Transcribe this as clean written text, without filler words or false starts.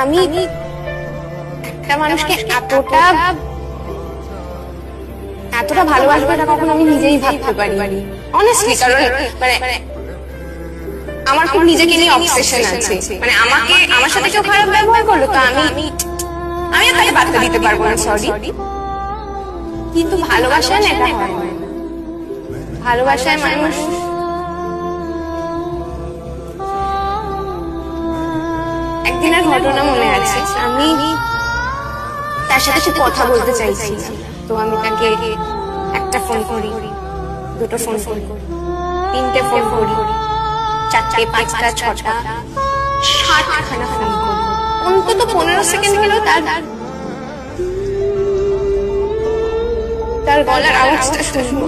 আমি একটা মানুষকে এতটা এতটা ভালোবাসবো এটা কখনো আমি নিজেই ভাবতে পারি অনেস্টলি। কারণ মানে আমার খুব নিজেকে নিয়ে অবসেশন আছে। মানে আমাকে আমার সাথে কেউ খারাপ ব্যবহার করলো তো আমি তাকে বার্তা দিতে পারবো না, সরি। কিন্তু ভালোবাসা না, এটা হয় না। ভালোবাসায় মানুষ একদিনের ঘটনা মনে আছে। আমি তার সাথে সাথে কথা বলতে চাইছি, তো আমি তাকে একটা ফোন করি, দুটো ফোন করি, তিনটে ফোন করি, চারটে, পাঁচটা, ছটা, 60খানা ফোন করি। অন্তত 15 সেকেন্ড হলেও তার গলার আওয়াজটা শুনবো।